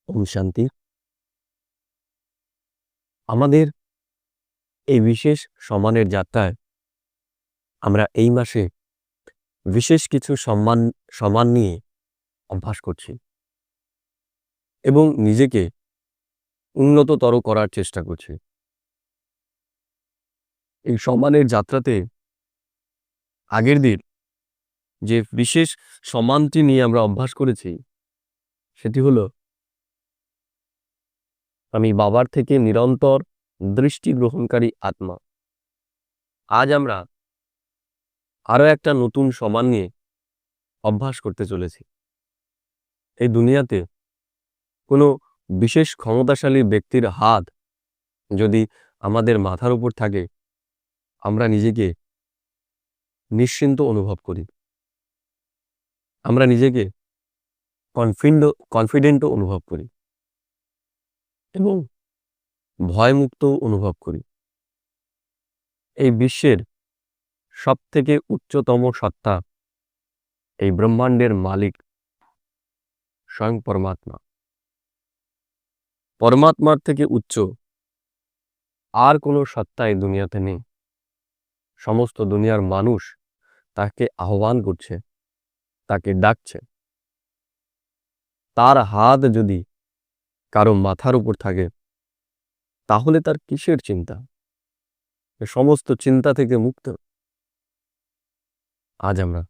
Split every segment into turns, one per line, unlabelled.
ওম শান্তি। আমাদের এই বিশেষ সম্মানের যাত্রায় আমরা এই মাসে বিশেষ কিছু সম্মান নিয়ে অভ্যাস করছি এবং নিজেকে উন্নততর করার চেষ্টা করছি। এই সম্মানের যাত্রাতে আগের দিন যে বিশেষ সম্মানটি নিয়ে আমরা অভ্যাস করেছি সেটি হলো, আমি বাবার থেকে নিরন্তর দৃষ্টি গ্রহণকারী আত্মা। আজ আমরা আরো একটা নতুন সম্মান নিয়ে অভ্যাস করতে চলেছি। এই দুনিয়াতে কোনো বিশেষ ক্ষমতাশালী ব্যক্তির হাত যদি আমাদের মাথার উপর থাকে, আমরা নিজেকে নিশ্চিন্ত অনুভব করি, আমরা নিজেকে কনফিডেন্টও অনুভব করি এবং ভয়মুক্ত অনুভব করি। এই বিশ্বের সবথেকে উচ্চতম সত্তা, এই ব্রহ্মাণ্ডের মালিক স্বয়ং পরমাত্মা। পরমাত্মার থেকে উচ্চ আর কোনো সত্তা এই দুনিয়াতে নেই। সমস্ত দুনিয়ার মানুষ তাকে আহ্বান করছে, তাকে ডাকছে। তার হাত যদি কারো মাথার উপর থাকে, তাহলে তার কিসের চিন্তা? সমস্ত চিন্তা থেকে মুক্ত। আজ আমরা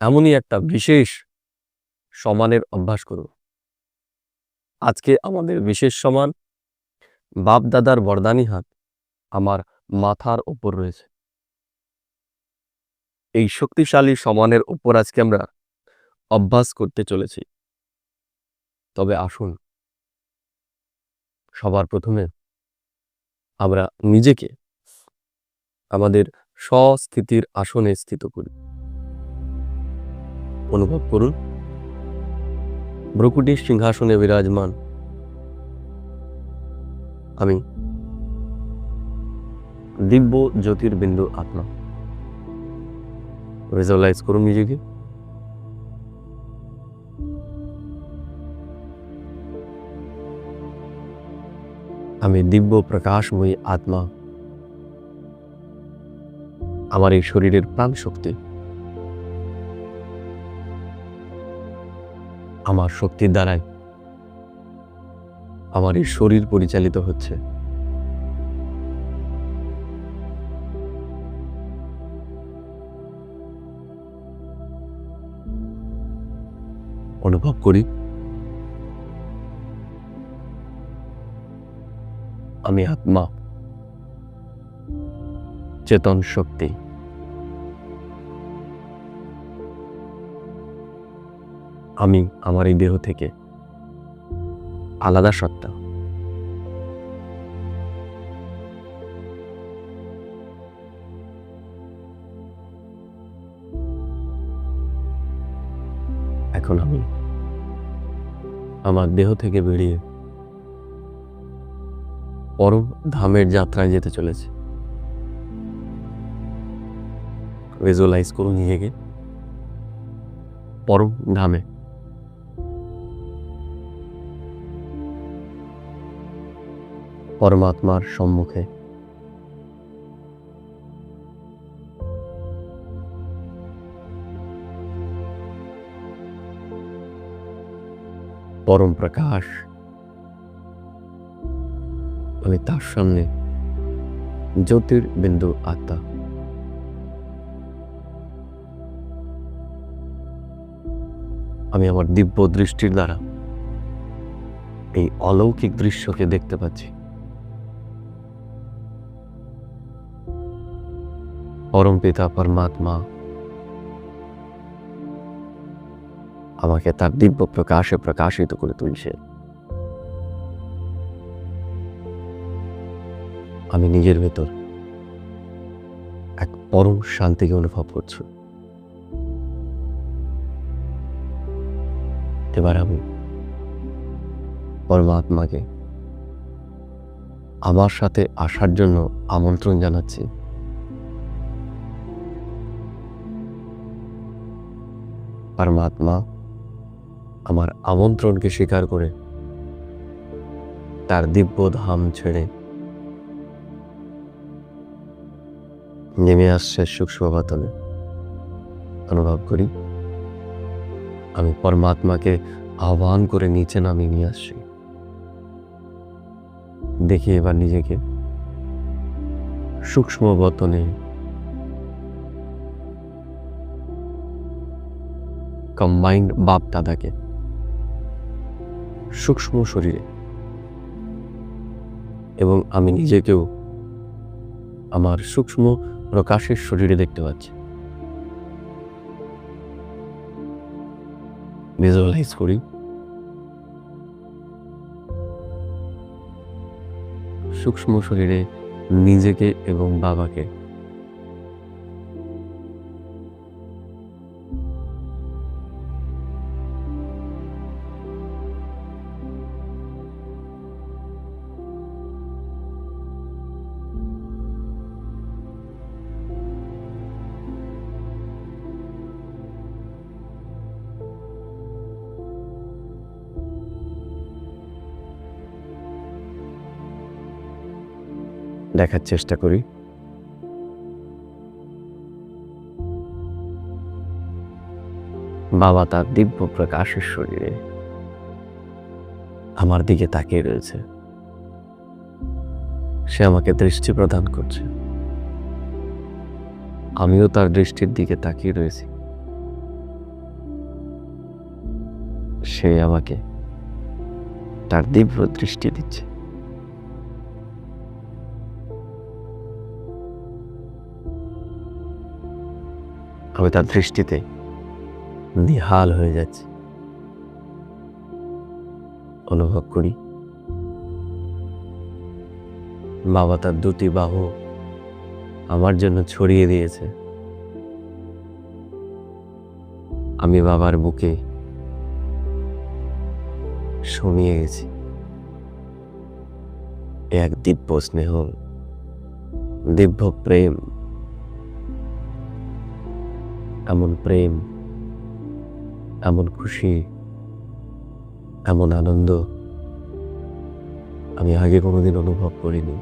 এমনই একটা বিশেষ সম্মানের অভ্যাস করব। আজকে আমাদের বিশেষ সম্মান, বাপ দাদার বরদানি হাত আমার মাথার উপর রয়েছে। এই শক্তিশালী সম্মানের উপর আজকে আমরা অভ্যাস করতে চলেছি। তবে আসুন, সবার প্রথমে আমরা নিজেকে আমাদের স্বস্থিতির আসনে স্থিত করি। অনুভব করুন, ভ্রকুটির সিংহাসনে বিরাজমান আমি দিব্য জ্যোতির্বিন্দু আত্মা। ভিজুয়ালাইজ করুন নিজেকে। আমি দিব্য প্রকাশময়ী আত্মা। আমার এই শরীরের প্রাণ শক্তি, আমার শক্তির দ্বারাই আমার এই শরীর পরিচালিত হচ্ছে। অনুভব করি আমি আত্মা, চেতন শক্তি। আমি আমার এই দেহ থেকে আলাদা সত্তা। এখন আমি আমার দেহ থেকে বেরিয়ে পরম ধামের যাত্রায় যেতে চলেছি। ভিজুয়ালাইজ করুন নিজেকে পরম ধামে। পরমাত্মার সম্মুখে পরম প্রকাশ, আমি তার সামনে জ্যোতির্বিন্দু আত্মা। আমি আমার দিব্য দৃষ্টির দ্বারা এই অলৌকিক দৃশ্যকে দেখতে পাচ্ছি। পরম পিতা পরমাত্মা আমাকে তার দিব্য প্রকাশে প্রকাশিত করে তুলছে। আমি নিজের ভেতর এক পরম শান্তিকে অনুভব করছি। এবার আমি পরমাত্মাকে আমার সাথে আসার জন্য আমন্ত্রণ জানাচ্ছি। পরমাত্মা আমার আমন্ত্রণকে স্বীকার করে তার দিব্য ধাম ছেড়ে নেমে আসছে সূক্ষ্ম বাতলে। অনুভব করি আমি পরমাত্মাকে আহ্বান করে নিচে নামিয়ে নিয়ে আসছি। দেখি এবার নিজেকে সূক্ষ্ম বতনে কম্বাইন্ড বাপ দাদাকে সূক্ষ্ম শরীরে, এবং আমি নিজেকেও আমার সূক্ষ্ম প্রকাশের শরীরে দেখতে পাচ্ছি। ভিজুয়ালাইজ করি সূক্ষ্ম শরীরে নিজেকে এবং বাবাকে। দেখার চেষ্টা করি বাবা তার দিব্য প্রকাশের শরীরে আমার দিকে তাকিয়ে রয়েছে। সে আমাকে দৃষ্টি প্রদান করছে, আমিও তার দৃষ্টির দিকে তাকিয়ে রয়েছি। সে আমাকে তার দিব্য দৃষ্টি দিচ্ছে। আমি তার দৃষ্টিতে নিহাল হয়ে যাচ্ছি। অনুভব করি বাবা তার দুটি বাহু আমার জন্য ছড়িয়ে দিয়েছে। আমি বাবার বুকে শুনিয়ে গেছি। এক দিব্য স্নেহ, দিব্য প্রেম, এমন প্রেম, এমন খুশি, এমন আনন্দ আমি আগে কোনোদিন অনুভব করিনি।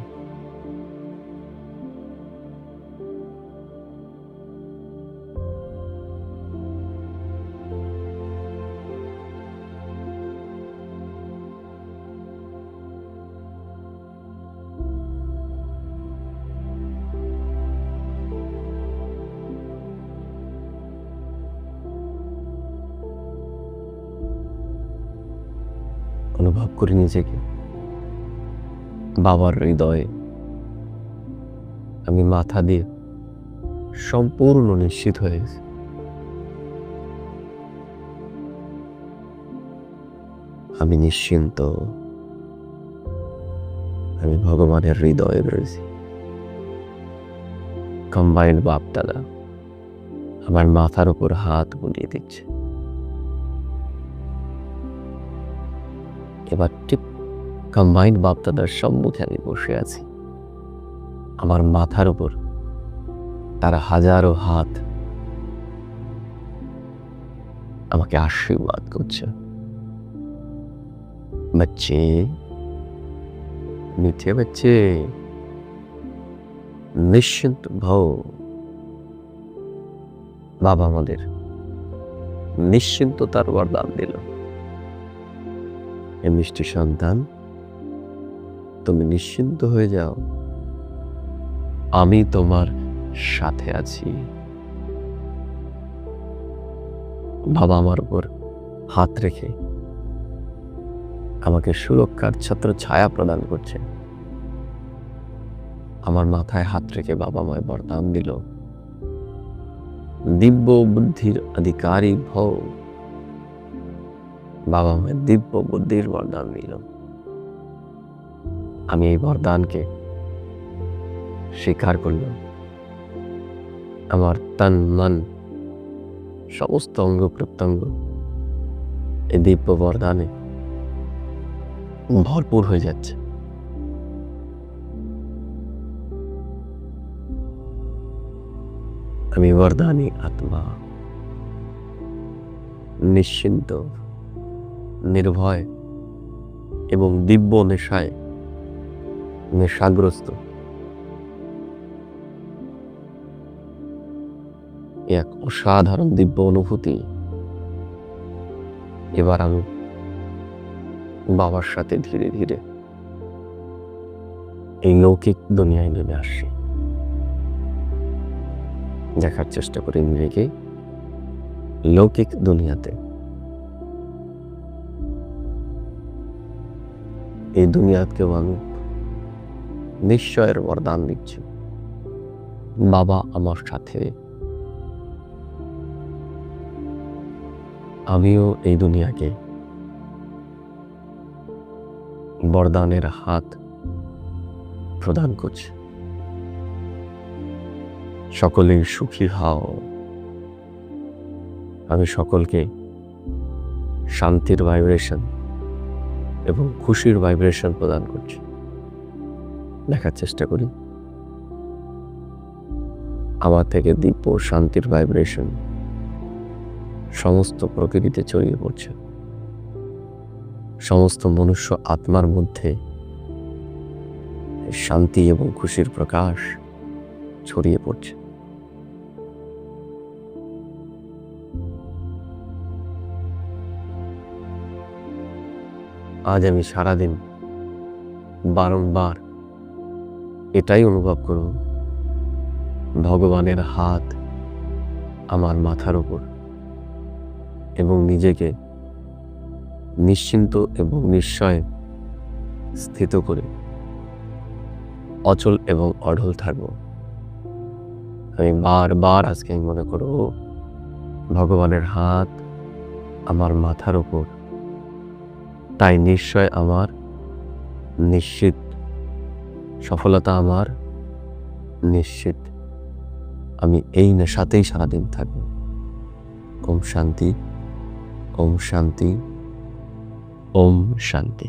অনুভব করি নিজেকে বাবার হৃদয়ে। আমি মাথা দিয়ে সম্পূর্ণ নিশ্চিত হয়ে গেছি। আমি নিশ্চিন্ত, আমি ভগবানের হৃদয়ে রয়েছি। কম্বাইন্ড বাপ দাদা আমার মাথার উপর হাত বুলিয়ে দিচ্ছে। এবার ঠিক কম্বাইন্ড বাপ দাদার সম্মুখে আমি বসে আছি। আমার মাথার উপর তারা হাজারো হাত আমাকে আশীর্বাদ করছে। বাচ্চে, মিঠে বাচ্চে, নিশ্চিন্ত ভও। বাবা আমাদের নিশ্চিন্ততার বরদান দিল। হে মিষ্টি সন্তান, তুমি নিশ্চিন্ত হয়ে যাও, আমি তোমার সাথে আছি। বাবা আমার উপর হাত রেখে আমাকে সুরক্ষার ছত্র ছায়া প্রদান করছে। আমার মাথায় হাত রেখে বাবা আমায় বরদান দিল, দিব্য বুদ্ধির অধিকারী ভও। বাবা আমায় দিব্য বুদ্ধির বরদান দিল। আমি এই বরদানকে স্বীকার করলাম। আমার তন মন সমস্ত অঙ্গ প্রত্যঙ্গ এই দিব্য বরদানে ভরপুর হয়ে যাচ্ছে। আমি বরদানি আত্মা, নিশ্চিন্ত, নির্ভয়, এবং দিব্য নেশায় নেশাগ্রস্ত। এক অসাধারণ দিব্য অনুভূতি। এবার আমি বাবার সাথে ধীরে ধীরে এই লৌকিক দুনিয়ায় নেমে আসছি। দেখার চেষ্টা করি নিজেকে লৌকিক দুনিয়াতে। এই দুনিয়াকেও আমি নিশ্চয়ের বরদান দিচ্ছি, বাবা আমার সাথে। আমিও এই দুনিয়াকে বরদানের হাত প্রদান করছি। সকলেই সুখী হও। আমি সকলকে শান্তির ভাইব্রেশন এবং খুশির ভাইব্রেশন প্রদান করছি। দেখার চেষ্টা করি আমার থেকে দিব্য শান্তির ভাইব্রেশন সমস্ত প্রকৃতিতে ছড়িয়ে পড়ছে। সমস্ত মনুষ্য আত্মার মধ্যে শান্তি এবং খুশির প্রকাশ ছড়িয়ে পড়ছে। আজ আমি সারাদিন বারংবার এটাই অনুভব করব, ভগবানের হাত আমার মাথার উপর, এবং নিজেকে নিশ্চিন্ত এবং নিশ্চয় স্থিত করে অচল এবং অঢল থাকব। আমি বারবার আজকে আমি মনে করব ভগবানের হাত আমার মাথার উপর, তাই নিশ্চয় আমার নিশ্চিত, সফলতা আমার নিশ্চিত। আমি এই নেশাতেই সারাদিন থাকব। ওম শান্তি, ওম শান্তি, ওম শান্তি।